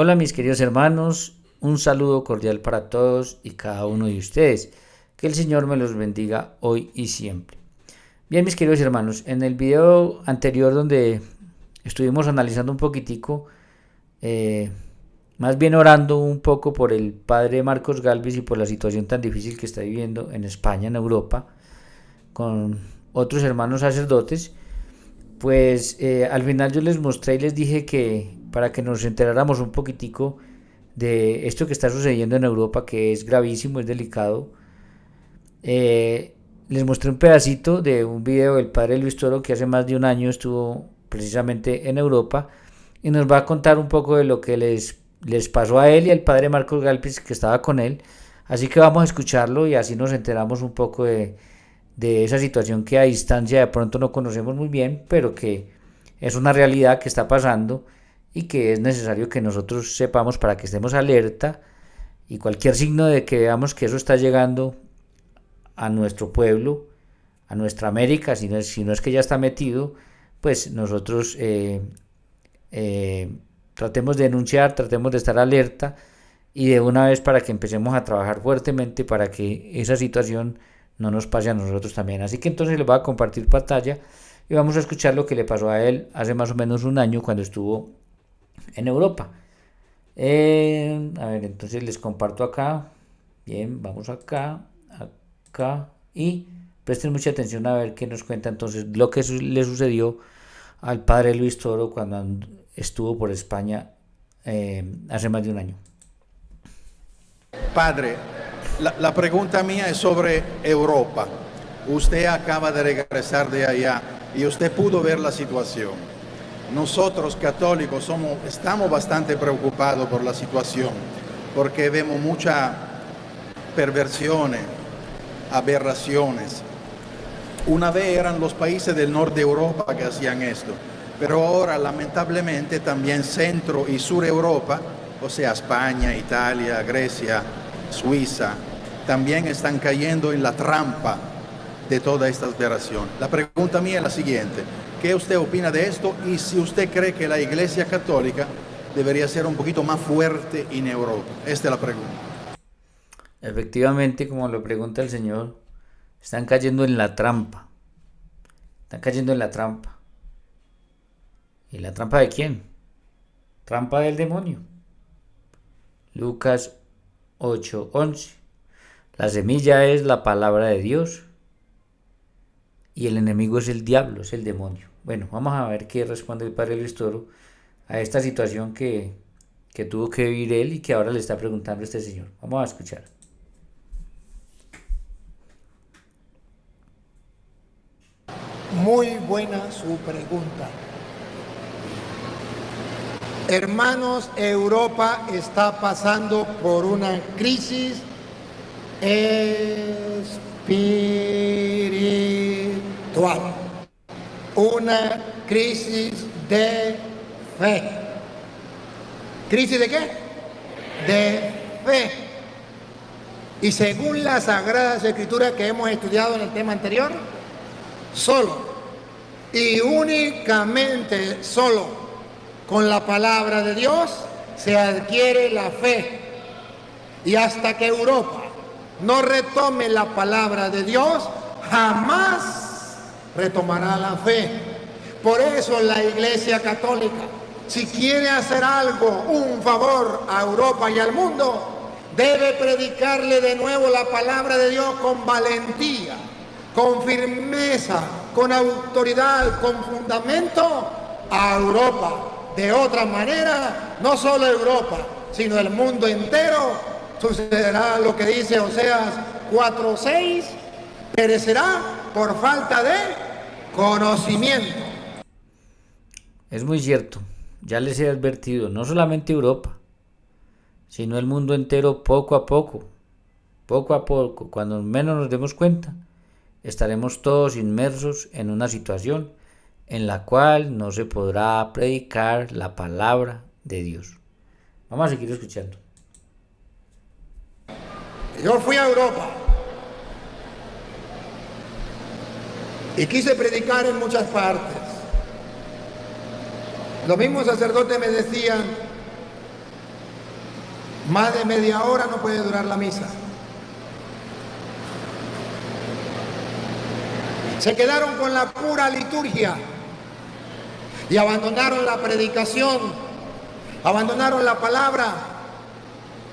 Hola mis queridos hermanos, un saludo cordial para todos y cada uno de ustedes. Que el Señor me los bendiga hoy y siempre. Bien mis queridos hermanos, en el video anterior donde estuvimos analizando un poquitico, eh, más bien orando un poco por el padre Marcos Galvis y por la situación tan difícil que está viviendo en España, en Europa, con otros hermanos sacerdotes, pues al final yo les mostré y les dije que para que nos enteráramos un poquitico de esto que está sucediendo en Europa, que es gravísimo, es delicado, les mostré un pedacito de un video del padre Luis Toro que hace más de un año estuvo precisamente en Europa y nos va a contar un poco de lo que les pasó a él y al padre Marcos Galpis que estaba con él. Así que vamos a escucharlo y así nos enteramos un poco de esa situación que a distancia de pronto no conocemos muy bien, pero que es una realidad que está pasando y que es necesario que nosotros sepamos para que estemos alerta y cualquier signo de que veamos que eso está llegando a nuestro pueblo, a nuestra América, si no es que ya está metido, pues nosotros tratemos de denunciar, tratemos de estar alerta y de una vez para que empecemos a trabajar fuertemente para que esa situación no nos pase a nosotros también. Así que entonces les voy a compartir pantalla y vamos a escuchar lo que le pasó a él hace más o menos un año cuando estuvo en Europa. A ver, entonces les comparto acá. Bien, vamos acá, acá y presten mucha atención a ver qué nos cuenta entonces lo que le sucedió al padre Luis Toro cuando estuvo por España hace más de un año. Padre, la pregunta mía es sobre Europa. Usted acaba de regresar de allá y usted pudo ver la situación. Nosotros católicos estamos bastante preocupados por la situación porque vemos muchas perversiones, aberraciones. Una vez eran los países del norte de Europa que hacían esto, pero ahora lamentablemente también Centro y Sur Europa, o sea, España, Italia, Grecia, Suiza, también están cayendo en la trampa de toda esta aberración. La pregunta mía es la siguiente: ¿qué usted opina de esto? Y si usted cree que la Iglesia Católica debería ser un poquito más fuerte en Europa. Esta es la pregunta. Efectivamente, como lo pregunta el Señor, están cayendo en la trampa. Están cayendo en la trampa. ¿Y la trampa de quién? Trampa del demonio. Lucas 8:11. La semilla es la palabra de Dios y el enemigo es el diablo, es el demonio. Bueno, vamos a ver qué responde el padre Luis Toro a esta situación que tuvo que vivir él y que ahora le está preguntando este señor. Vamos a escuchar. Muy buena su pregunta. Hermanos, Europa está pasando por una crisis espiritual, una crisis de fe. ¿Crisis de qué? De fe. Y según las Sagradas Escrituras que hemos estudiado en el tema anterior, solo y únicamente solo con la palabra de Dios se adquiere la fe. Y hasta que Europa no retome la palabra de Dios, jamás retomará la fe. Por eso la Iglesia Católica, si quiere hacer algo, un favor a Europa y al mundo, debe predicarle de nuevo la palabra de Dios con valentía, con firmeza, con autoridad, con fundamento a Europa. De otra manera, no solo Europa, sino el mundo entero, sucederá lo que dice Oseas 4:6, perecerá por falta de conocimiento. Es muy cierto, ya les he advertido, no solamente Europa, sino el mundo entero poco a poco, cuando menos nos demos cuenta, estaremos todos inmersos en una situación en la cual no se podrá predicar la palabra de Dios. Vamos a seguir escuchando. Yo fui a Europa y quise predicar en muchas partes. Los mismos sacerdotes me decían, Más de media hora no puede durar la misa. Se quedaron con la pura liturgia y abandonaron la predicación, abandonaron la palabra.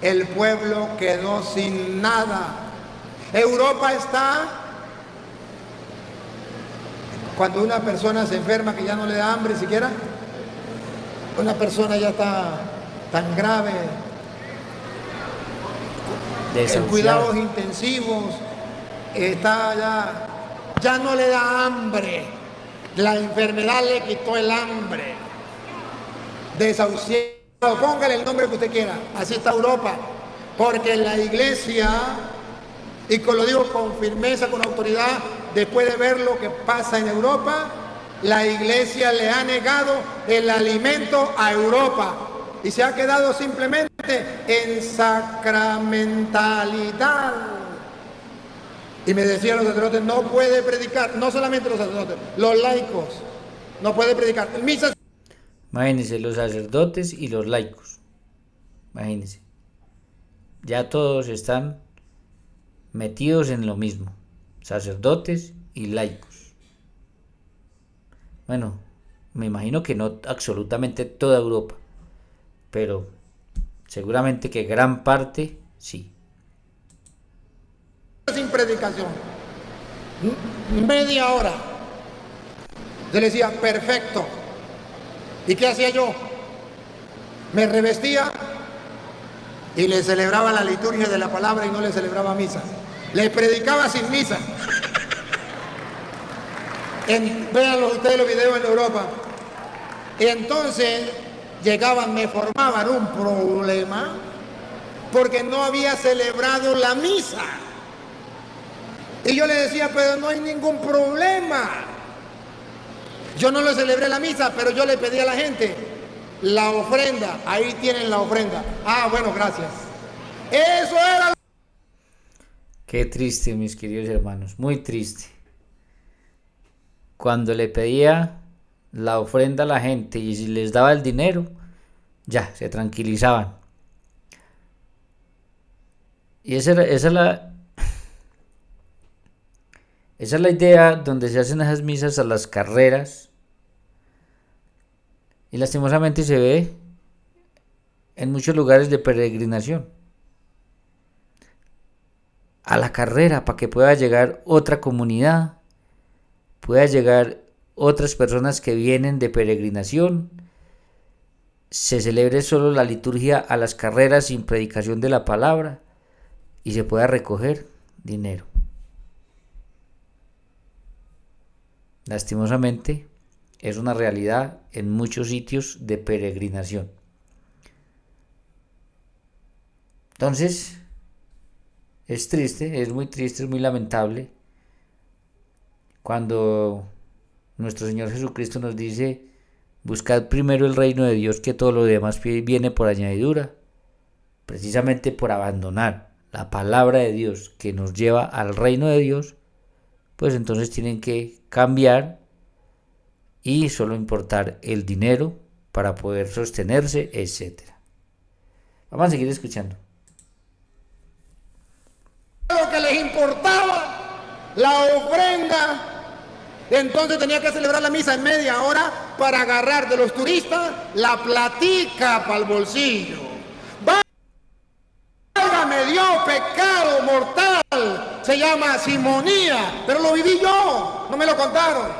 El pueblo quedó sin nada. Europa está, cuando una persona se enferma que ya no le da hambre siquiera, una persona ya está tan grave, en cuidados intensivos, está ya no le da hambre, la enfermedad le quitó el hambre, desahuciado, póngale el nombre que usted quiera, así está Europa, porque la iglesia, y lo digo con firmeza, con autoridad, después de ver lo que pasa en Europa, la iglesia le ha negado el alimento a Europa y se ha quedado simplemente en sacramentalidad. Y me decían los sacerdotes, no puede predicar, no solamente los sacerdotes, los laicos, no puede predicar. Misas. Imagínense, los sacerdotes y los laicos. Imagínense. Ya todos están metidos en lo mismo. Sacerdotes y laicos. Bueno, me imagino que no absolutamente toda Europa, pero seguramente que gran parte sí. Sin predicación, media hora. Yo le decía, perfecto. ¿Y qué hacía yo? Me revestía y le celebraba la liturgia de la palabra y no le celebraba misa. Le predicaba sin misa. Véanlo ustedes los videos en Europa. Y entonces llegaban, me formaban un problema porque no había celebrado la misa. Y yo le decía, pero no hay ningún problema. Yo no le celebré la misa, pero yo le pedí a la gente la ofrenda. Ahí tienen la ofrenda. Ah, bueno, gracias. Eso era. Qué triste, mis queridos hermanos, muy triste. Cuando le pedía la ofrenda a la gente y si les daba el dinero, ya, se tranquilizaban. Y esa es la idea donde se hacen esas misas a las carreras. Y lastimosamente se ve en muchos lugares de peregrinación. A la carrera, para que pueda llegar otra comunidad, pueda llegar otras personas que vienen de peregrinación, se celebre solo la liturgia a las carreras sin predicación de la palabra y se pueda recoger dinero. Lastimosamente, es una realidad en muchos sitios de peregrinación. Entonces, es triste, es muy triste, es muy lamentable cuando nuestro Señor Jesucristo nos dice, buscad primero el reino de Dios, que todo lo demás viene por añadidura, precisamente por abandonar la palabra de Dios que nos lleva al reino de Dios, pues entonces tienen que cambiar y solo importar el dinero para poder sostenerse, etc. Vamos a seguir escuchando. Lo que les importaba, la ofrenda. Entonces tenía que celebrar la misa en media hora para agarrar de los turistas la platica para el bolsillo. Me dio pecado mortal, se llama simonía, pero lo viví yo, no me lo contaron.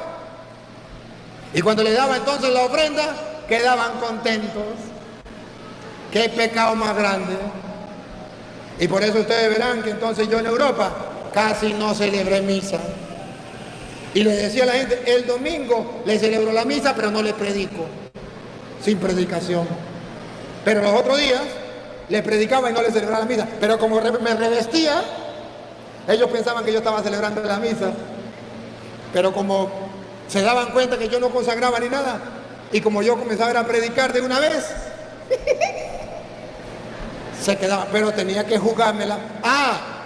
Y cuando le daba entonces la ofrenda, quedaban contentos. Qué pecado más grande. Y por eso ustedes verán que entonces yo en Europa casi no celebré misa. Y le decía a la gente, el domingo le celebro la misa, pero no le predico, sin predicación. Pero los otros días le predicaba y no le celebraba la misa. Pero como me revestía, ellos pensaban que yo estaba celebrando la misa. Pero como se daban cuenta que yo no consagraba ni nada, y como yo comenzaba a predicar de una vez, se quedaba, pero tenía que jugármela.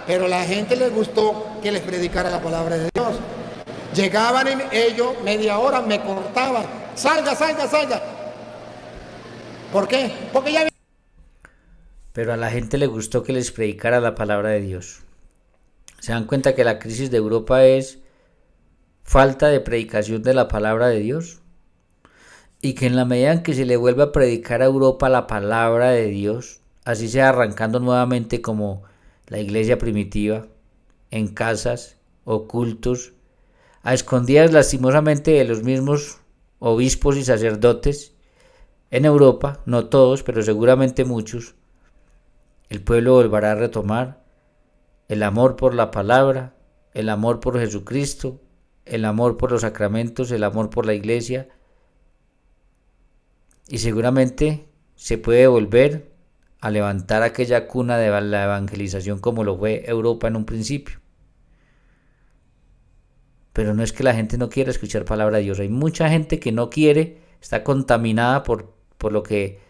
Pero a la gente les gustó que les predicara la palabra de Dios. Llegaban ellos, media hora me cortaban. Salga. ¿Por qué? Porque ya... pero a la gente le gustó que les predicara la palabra de Dios. Se dan cuenta que la crisis de Europa es falta de predicación de la palabra de Dios, y que en la medida en que se le vuelva a predicar a Europa la palabra de Dios, así sea arrancando nuevamente como la iglesia primitiva, en casas, ocultos, a escondidas lastimosamente de los mismos obispos y sacerdotes, en Europa, no todos, pero seguramente muchos, el pueblo volverá a retomar el amor por la palabra, el amor por Jesucristo, el amor por los sacramentos, el amor por la iglesia, y seguramente se puede volver a levantar aquella cuna de la evangelización como lo fue Europa en un principio. Pero no es que la gente no quiera escuchar palabra de Dios, hay mucha gente que no quiere, está contaminada por lo que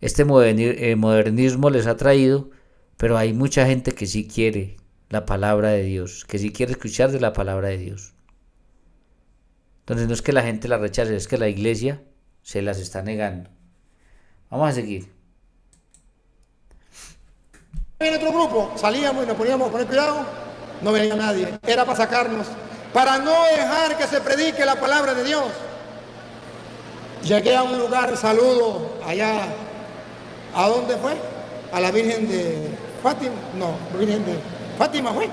este modernismo les ha traído, pero hay mucha gente que sí quiere la palabra de Dios, que sí quiere escuchar de la palabra de Dios. Entonces no es que la gente la rechace, es que la iglesia se las está negando. Vamos a seguir. En otro grupo salíamos y nos poníamos a poner cuidado, no venía nadie, era para sacarnos, para no dejar que se predique la palabra de Dios. Llegué a un lugar, saludo allá, ¿a dónde fue? A la Virgen de Fátima, no, Virgen de Fátima fue.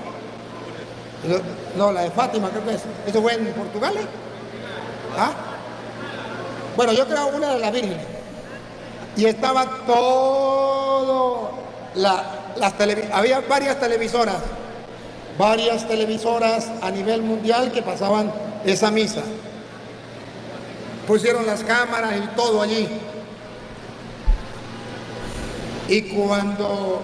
No, la de Fátima creo que es. ¿Eso fue en Portugal? ¿Ah? Bueno, yo creo una de las vírgenes. Y estaba todo, había varias televisoras a nivel mundial que pasaban esa misa. Pusieron las cámaras y todo allí. Y cuando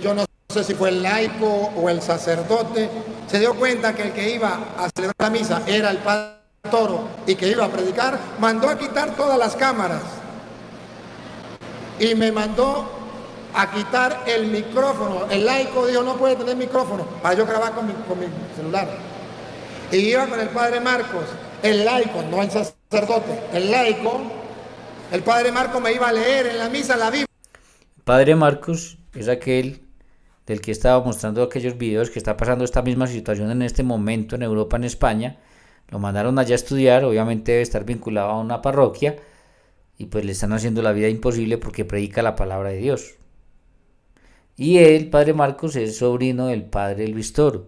yo no sé si fue el laico o el sacerdote, se dio cuenta que el que iba a celebrar la misa era el padre Toro y que iba a predicar, mandó a quitar todas las cámaras y me mandó a quitar el micrófono. El laico dijo no puede tener micrófono para yo grabar con mi celular. Y iba con el padre Marcos, el laico, no el sacerdote, el laico. El padre Marcos me iba a leer en la misa la Biblia. El padre Marcos es aquel del que estaba mostrando aquellos videos que está pasando esta misma situación en este momento en Europa, en España. Lo mandaron allá a estudiar, obviamente debe estar vinculado a una parroquia y pues le están haciendo la vida imposible porque predica la palabra de Dios. Y él, padre Marcos, es sobrino del padre Luis Toro.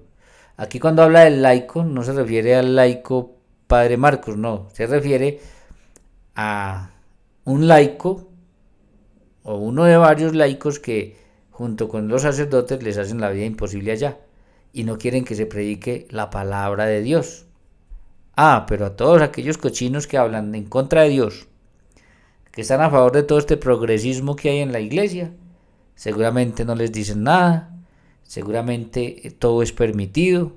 Aquí cuando habla del laico no se refiere al laico padre Marcos, no, se refiere a un laico o uno de varios laicos que junto con los sacerdotes les hacen la vida imposible allá y no quieren que se predique la palabra de Dios. Pero a todos aquellos cochinos que hablan en contra de Dios, que están a favor de todo este progresismo que hay en la iglesia, seguramente no les dicen nada, seguramente todo es permitido.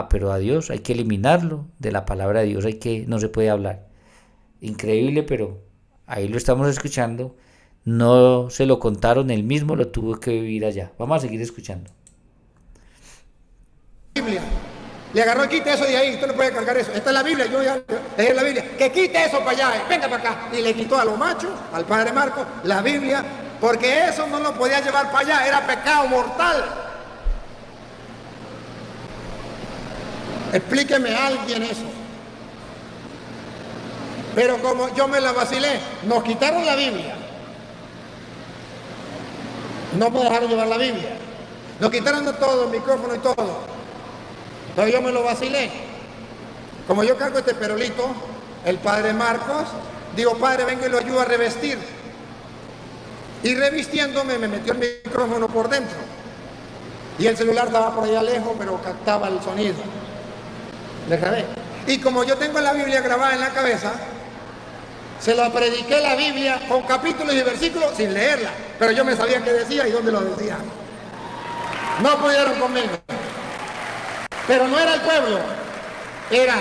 Pero a Dios hay que eliminarlo, de la palabra de Dios no se puede hablar. Increíble, pero ahí lo estamos escuchando. No se lo contaron, él mismo lo tuvo que vivir allá. Vamos a seguir escuchando. Biblia. Le agarró y quite eso de ahí, usted no puede cargar eso. Esta es la Biblia, yo ya dejé la Biblia. Que quite eso para allá, venga para acá. Y le quitó a los machos, al padre Marcos, la Biblia, porque eso no lo podía llevar para allá, era pecado mortal. Explíqueme a alguien eso. Pero como yo me la vacilé, nos quitaron la Biblia. No me dejaron llevar la Biblia. Nos quitaron de todo, el micrófono y todo. Entonces yo me lo vacilé. Como yo cargo este perolito, el padre Marcos, digo, padre, venga y lo ayudo a revestir. Y revistiéndome me metió el micrófono por dentro. Y el celular estaba por allá lejos, pero captaba el sonido. Le grabé. Y como yo tengo la Biblia grabada en la cabeza, se la prediqué la Biblia con capítulos y versículos sin leerla. Pero yo me sabía qué decía y dónde lo decía. No pudieron conmigo. Pero no era el pueblo, eran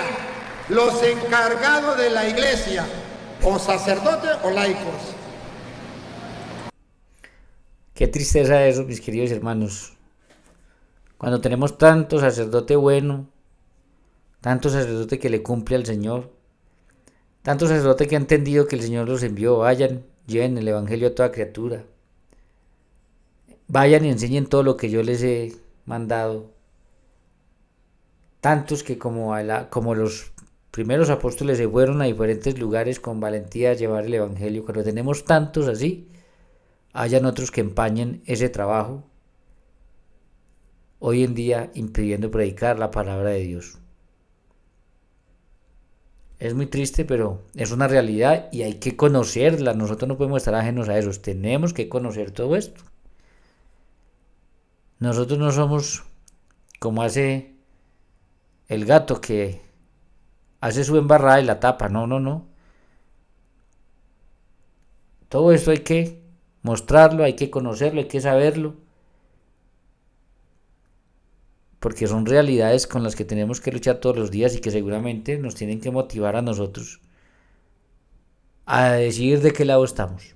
los encargados de la iglesia, o sacerdotes o laicos. Qué tristeza eso, mis queridos hermanos. Cuando tenemos tanto sacerdote bueno, tanto sacerdote que le cumple al Señor, Tanto sacerdote que ha entendido que el Señor los envió, vayan, lleven el Evangelio a toda criatura, vayan y enseñen todo lo que yo les he mandado. Tantos que como los primeros apóstoles se fueron a diferentes lugares con valentía a llevar el Evangelio, cuando tenemos tantos así, hayan otros que empañen ese trabajo, hoy en día impidiendo predicar la palabra de Dios. Es muy triste, pero es una realidad y hay que conocerla. Nosotros no podemos estar ajenos a eso. Tenemos que conocer todo esto. Nosotros no somos como hace el gato que hace su embarrada y la tapa. No, no, no. Todo esto hay que mostrarlo, hay que conocerlo, hay que saberlo. Porque son realidades con las que tenemos que luchar todos los días y que seguramente nos tienen que motivar a nosotros a decidir de qué lado estamos.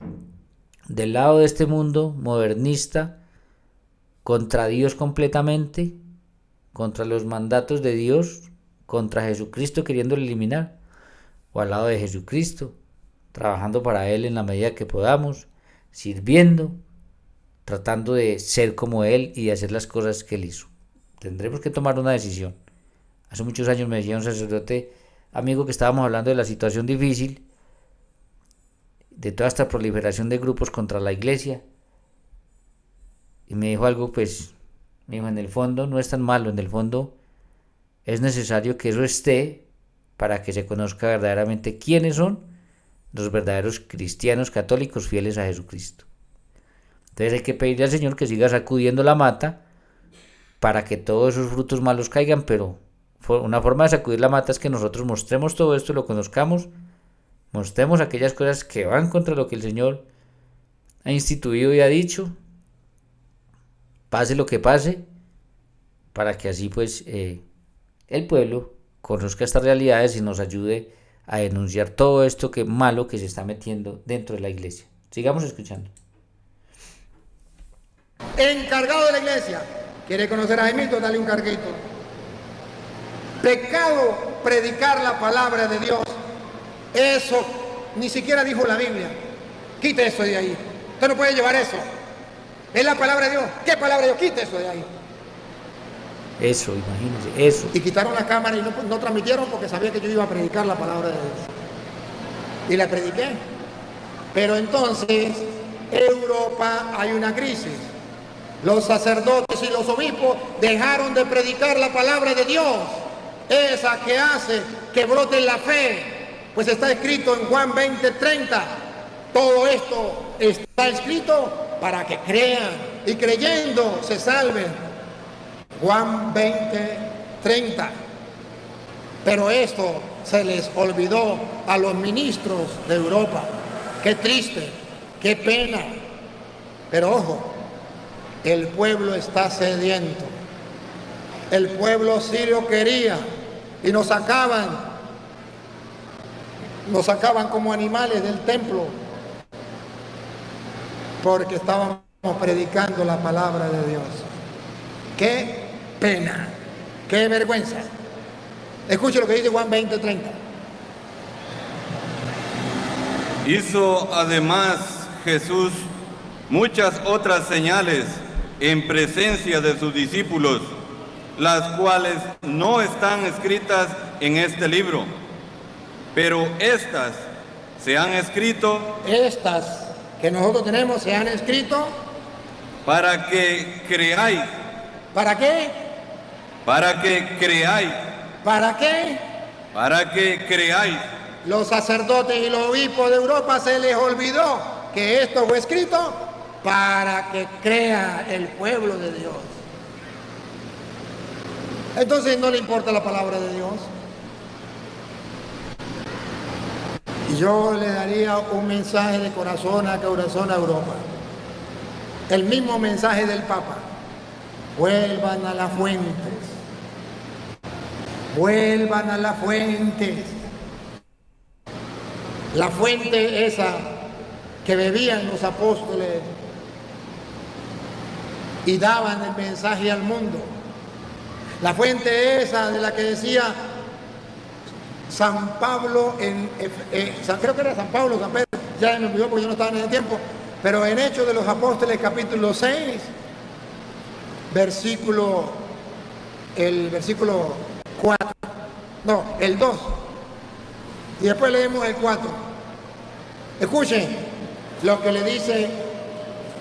Del lado de este mundo modernista, contra Dios completamente, contra los mandatos de Dios, contra Jesucristo queriéndolo eliminar, o al lado de Jesucristo, trabajando para Él en la medida que podamos, sirviendo, tratando de ser como Él y de hacer las cosas que Él hizo. Tendremos que tomar una decisión. Hace muchos años me decía un sacerdote amigo que estábamos hablando de la situación difícil, de toda esta proliferación de grupos contra la iglesia, y me dijo algo, pues, me dijo, en el fondo no es tan malo, en el fondo es necesario que eso esté para que se conozca verdaderamente quiénes son los verdaderos cristianos católicos fieles a Jesucristo. Entonces hay que pedirle al Señor que siga sacudiendo la mata para que todos esos frutos malos caigan, pero una forma de sacudir la mata es que nosotros mostremos todo esto, lo conozcamos, mostremos aquellas cosas que van contra lo que el Señor ha instituido y ha dicho, pase lo que pase, para que así pues el pueblo conozca estas realidades y nos ayude a denunciar todo esto que malo que se está metiendo dentro de la iglesia. Sigamos escuchando. Encargado de la iglesia. ¿Quiere conocer a Jaimito? Dale un carguito. Pecado predicar la palabra de Dios. Eso ni siquiera dijo la Biblia. Quite eso de ahí. Usted no puede llevar eso. Es la palabra de Dios. ¿Qué palabra de Dios? Quite eso de ahí. Eso, imagínense, eso. Y quitaron la cámara y no transmitieron porque sabía que yo iba a predicar la palabra de Dios. Y la prediqué. Pero entonces, Europa hay una crisis. Los sacerdotes y los obispos dejaron de predicar la palabra de Dios, esa que hace que brote la fe, pues está escrito en Juan 20:30. Todo esto está escrito para que crean y creyendo se salven. Juan 20:30. Pero esto se les olvidó a los ministros de Europa. Qué triste, qué pena. Pero ojo, el pueblo está sediento. El pueblo sirio quería y nos sacaban como animales del templo porque estábamos predicando la palabra de Dios. Qué pena, qué vergüenza. Escuche lo que dice Juan 20:30. Hizo además Jesús muchas otras señales en presencia de sus discípulos, las cuales no están escritas en este libro, pero estas se han escrito. Estas que nosotros tenemos se han escrito. Para que creáis. ¿Para qué? Para que creáis. ¿Para qué? Para que creáis. Los sacerdotes y los obispos de Europa se les olvidó que esto fue escrito para que crea el pueblo de Dios. Entonces no le importa la palabra de Dios. Yo le daría un mensaje de corazón a Europa. El mismo mensaje del Papa. Vuelvan a las fuentes. Vuelvan a las fuentes. La fuente esa que bebían los apóstoles y daban el mensaje al mundo. La fuente esa de la que decía San Pablo, creo que era San Pablo, San Pedro, ya me olvidó porque yo no estaba en ese tiempo, pero en Hechos de los Apóstoles capítulo 6, el versículo 4, no, el 2, y después leemos el 4. Escuchen lo que le dice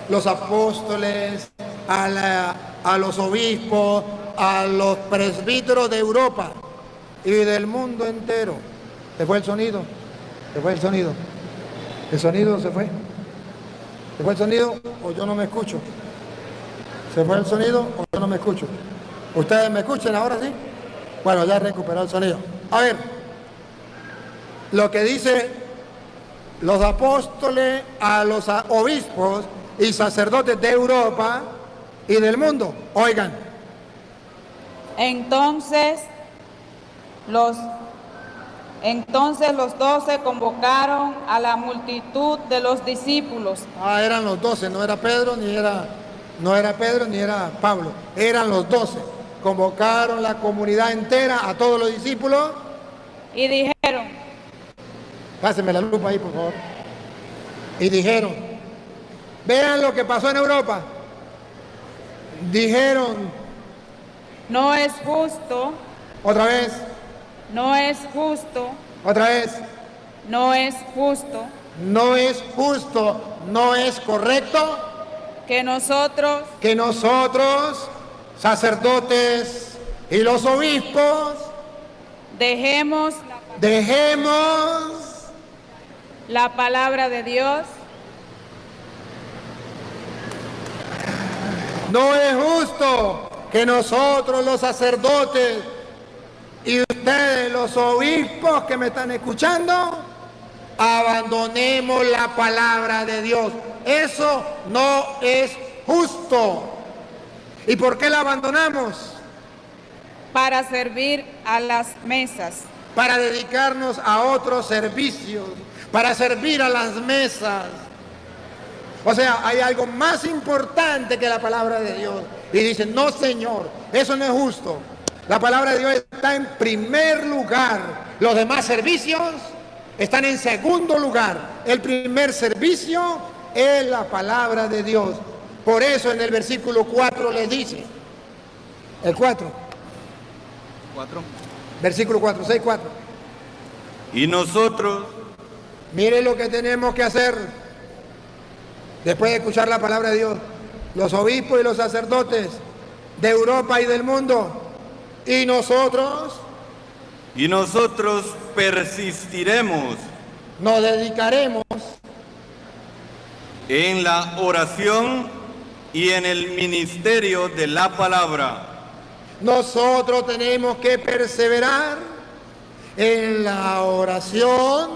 los apóstoles a los obispos, a los presbíteros de Europa y del mundo entero. ¿Se fue el sonido? ¿Se fue el sonido? ¿El sonido se fue? ¿Se fue el sonido o yo no me escucho? ¿Se fue el sonido o yo no me escucho? ¿Ustedes me escuchan ahora sí? Bueno, ya recuperó el sonido. A ver, lo que dice los apóstoles a los obispos y sacerdotes de Europa y del mundo. Oigan. Entonces los 12 convocaron a la multitud de los discípulos. Eran los 12, no era Pedro ni era Pablo, eran los 12. Convocaron la comunidad entera, a todos los discípulos. Y dijeron, pásenme la lupa ahí, por favor. Y dijeron, vean lo que pasó en Europa. Dijeron, no es justo. Otra vez. No es justo. Otra vez. No es justo. No es justo. No es correcto. Que nosotros, sacerdotes y los obispos, dejemos la palabra de Dios. No es justo que nosotros los sacerdotes y ustedes los obispos que me están escuchando abandonemos la palabra de Dios. Eso no es justo. ¿Y por qué la abandonamos? Para servir a las mesas. Para dedicarnos a otros servicios, para servir a las mesas. O sea, hay algo más importante que la palabra de Dios. Y dicen, no señor, eso no es justo. La palabra de Dios está en primer lugar. Los demás servicios están en segundo lugar. El primer servicio es la palabra de Dios. Por eso en el versículo 4 les dice, el 4. Versículo 4, 6, 4. Y nosotros, mire lo que tenemos que hacer después de escuchar la palabra de Dios. Los obispos y los sacerdotes de Europa y del mundo. Y nosotros persistiremos nos dedicaremos en la oración y en el ministerio de la palabra. Nosotros tenemos que perseverar en la oración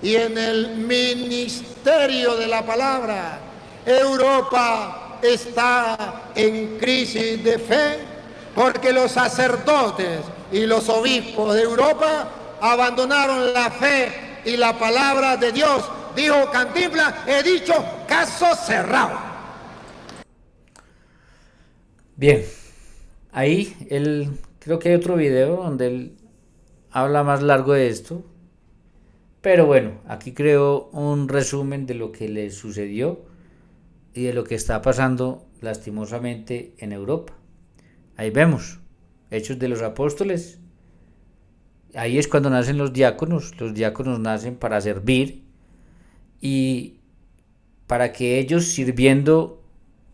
y en el ministerio de la palabra. Europa está en crisis de fe porque los sacerdotes y los obispos de Europa abandonaron la fe y la palabra de Dios. Dijo Cantinflas, he dicho, caso cerrado. Bien, ahí creo que hay otro video donde él habla más largo de esto, pero bueno, aquí creo un resumen de lo que le sucedió y de lo que está pasando lastimosamente en Europa. Ahí vemos, Hechos de los Apóstoles, ahí es cuando nacen los diáconos nacen para servir y para que ellos sirviendo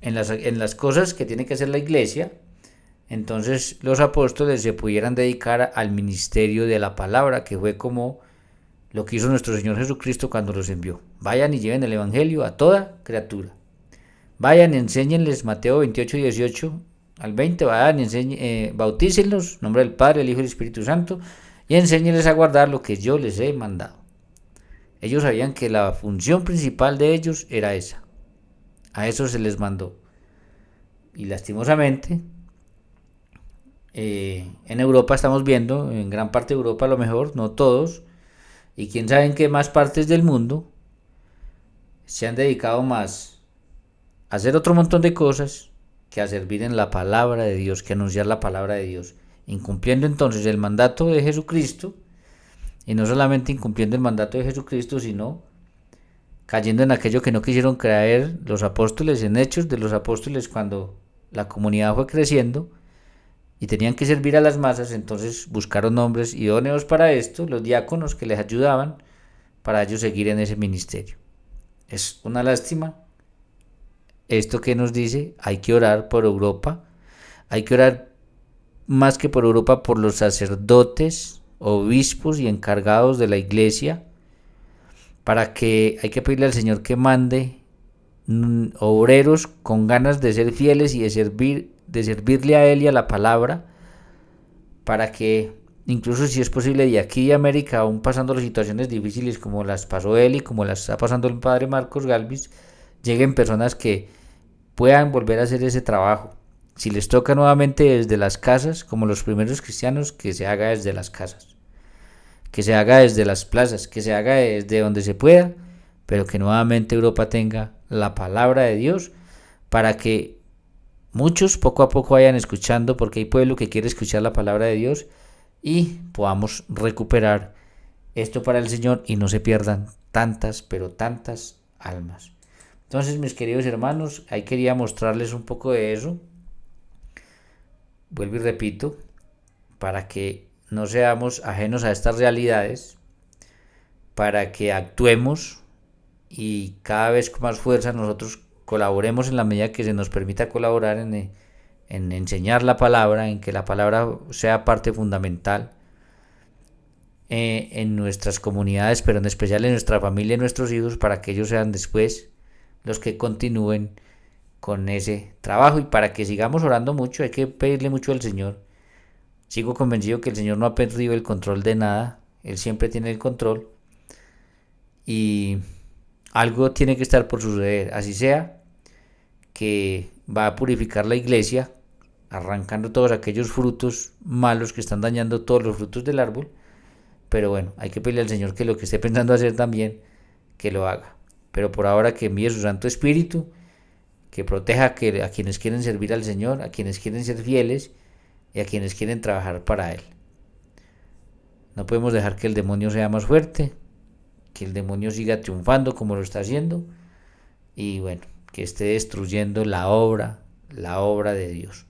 en las cosas que tiene que hacer la iglesia, entonces los apóstoles se pudieran dedicar al ministerio de la palabra, que fue como lo que hizo nuestro Señor Jesucristo cuando los envió. Vayan y lleven el evangelio a toda criatura. Vayan y enséñenles, Mateo 28, 18 al 20, vayan y bautícenlos en nombre del Padre, el Hijo y el Espíritu Santo, y enséñenles a guardar lo que yo les he mandado. Ellos sabían que la función principal de ellos era esa. A eso se les mandó. Y lastimosamente, en Europa estamos viendo, en gran parte de Europa a lo mejor, no todos, y quién sabe en qué más partes del mundo, se han dedicado más a hacer otro montón de cosas que a servir en la palabra de Dios, que anunciar la palabra de Dios, incumpliendo entonces el mandato de Jesucristo y no solamente incumpliendo el mandato de Jesucristo, sino cayendo en aquello que no quisieron creer los apóstoles, en Hechos de los Apóstoles, cuando la comunidad fue creciendo y tenían que servir a las masas. Entonces buscaron hombres idóneos para esto, los diáconos que les ayudaban para ellos seguir en ese ministerio. Es una lástima esto que nos dice. Hay que orar por Europa, hay que orar más que por Europa, por los sacerdotes, obispos y encargados de la iglesia, para que hay que pedirle al Señor que mande obreros con ganas de ser fieles y de servirle a Él y a la palabra, para que incluso, si es posible, de aquí de América, aún pasando las situaciones difíciles como las pasó él y como las está pasando el padre Marcos Galvis, lleguen personas que puedan volver a hacer ese trabajo. Si les toca nuevamente desde las casas, como los primeros cristianos, que se haga desde las casas, que se haga desde las plazas, que se haga desde donde se pueda, pero que nuevamente Europa tenga la palabra de Dios, para que muchos poco a poco vayan escuchando, porque hay pueblo que quiere escuchar la palabra de Dios, y podamos recuperar esto para el Señor y no se pierdan tantas, pero tantas almas. Entonces, mis queridos hermanos, ahí quería mostrarles un poco de eso. Vuelvo y repito, para que no seamos ajenos a estas realidades, para que actuemos y cada vez con más fuerza nosotros colaboremos en la medida que se nos permita colaborar en enseñar la palabra, en que la palabra sea parte fundamental en nuestras comunidades, pero en especial en nuestra familia y nuestros hijos, para que ellos sean después los que continúen con ese trabajo, y para que sigamos orando mucho. Hay que pedirle mucho al Señor. Sigo convencido que el Señor no ha perdido el control de nada, Él siempre tiene el control, y algo tiene que estar por suceder, así sea que va a purificar la iglesia, arrancando todos aquellos frutos malos que están dañando todos los frutos del árbol. Pero bueno, hay que pedirle al Señor que lo que esté pensando hacer también, que lo haga. Pero por ahora que envíe su Santo Espíritu, que proteja a quienes quieren servir al Señor, a quienes quieren ser fieles y a quienes quieren trabajar para Él. No podemos dejar que el demonio sea más fuerte, que el demonio siga triunfando como lo está haciendo, y bueno, que esté destruyendo la obra de Dios.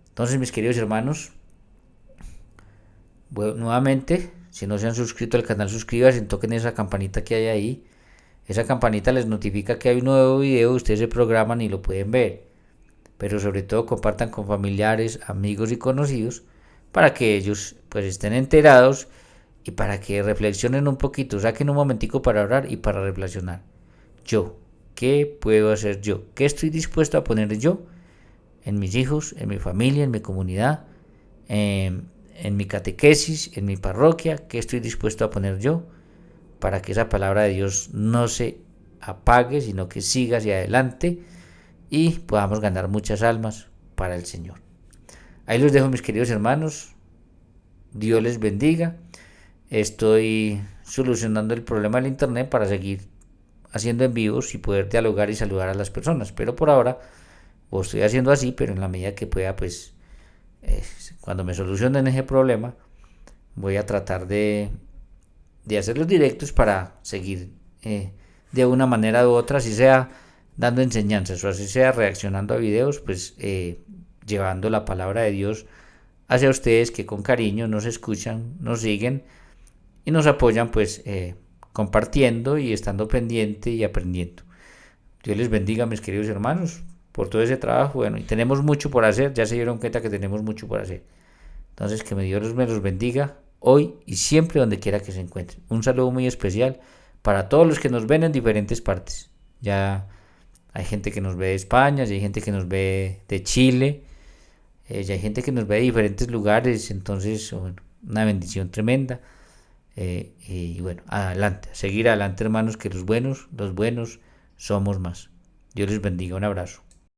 Entonces, mis queridos hermanos, bueno, nuevamente, si no se han suscrito al canal, suscríbanse, toquen esa campanita que hay ahí. Esa campanita les notifica que hay un nuevo video, ustedes se programan y lo pueden ver. Pero sobre todo compartan con familiares, amigos y conocidos, para que ellos pues estén enterados y para que reflexionen un poquito, saquen un momentico para orar y para reflexionar. ¿Qué puedo hacer yo? ¿Qué estoy dispuesto a poner yo en mis hijos, en mi familia, en mi comunidad, en mi catequesis, en mi parroquia? ¿Qué estoy dispuesto a poner yo para que esa palabra de Dios no se apague, sino que siga hacia adelante y podamos ganar muchas almas para el Señor? Ahí los dejo, mis queridos hermanos. Dios les bendiga. Estoy solucionando el problema del internet para seguir haciendo en vivos y poder dialogar y saludar a las personas, pero por ahora lo estoy haciendo así, pero en la medida que pueda, pues cuando me solucionen ese problema, voy a tratar de hacer los directos para seguir de una manera u otra, así sea dando enseñanzas o así sea reaccionando a videos, pues llevando la palabra de Dios hacia ustedes, que con cariño nos escuchan, nos siguen y nos apoyan, pues compartiendo y estando pendiente y aprendiendo. Dios les bendiga, mis queridos hermanos, por todo ese trabajo. Bueno, y tenemos mucho por hacer, ya se dieron cuenta que tenemos mucho por hacer. Entonces, que Dios me los bendiga hoy y siempre donde quiera que se encuentren. Un saludo muy especial para todos los que nos ven en diferentes partes. Ya hay gente que nos ve de España, ya hay gente que nos ve de Chile, ya hay gente que nos ve de diferentes lugares. Entonces, bueno, una bendición tremenda. Y bueno, adelante, seguir adelante, hermanos, que los buenos somos más. Dios les bendiga, un abrazo.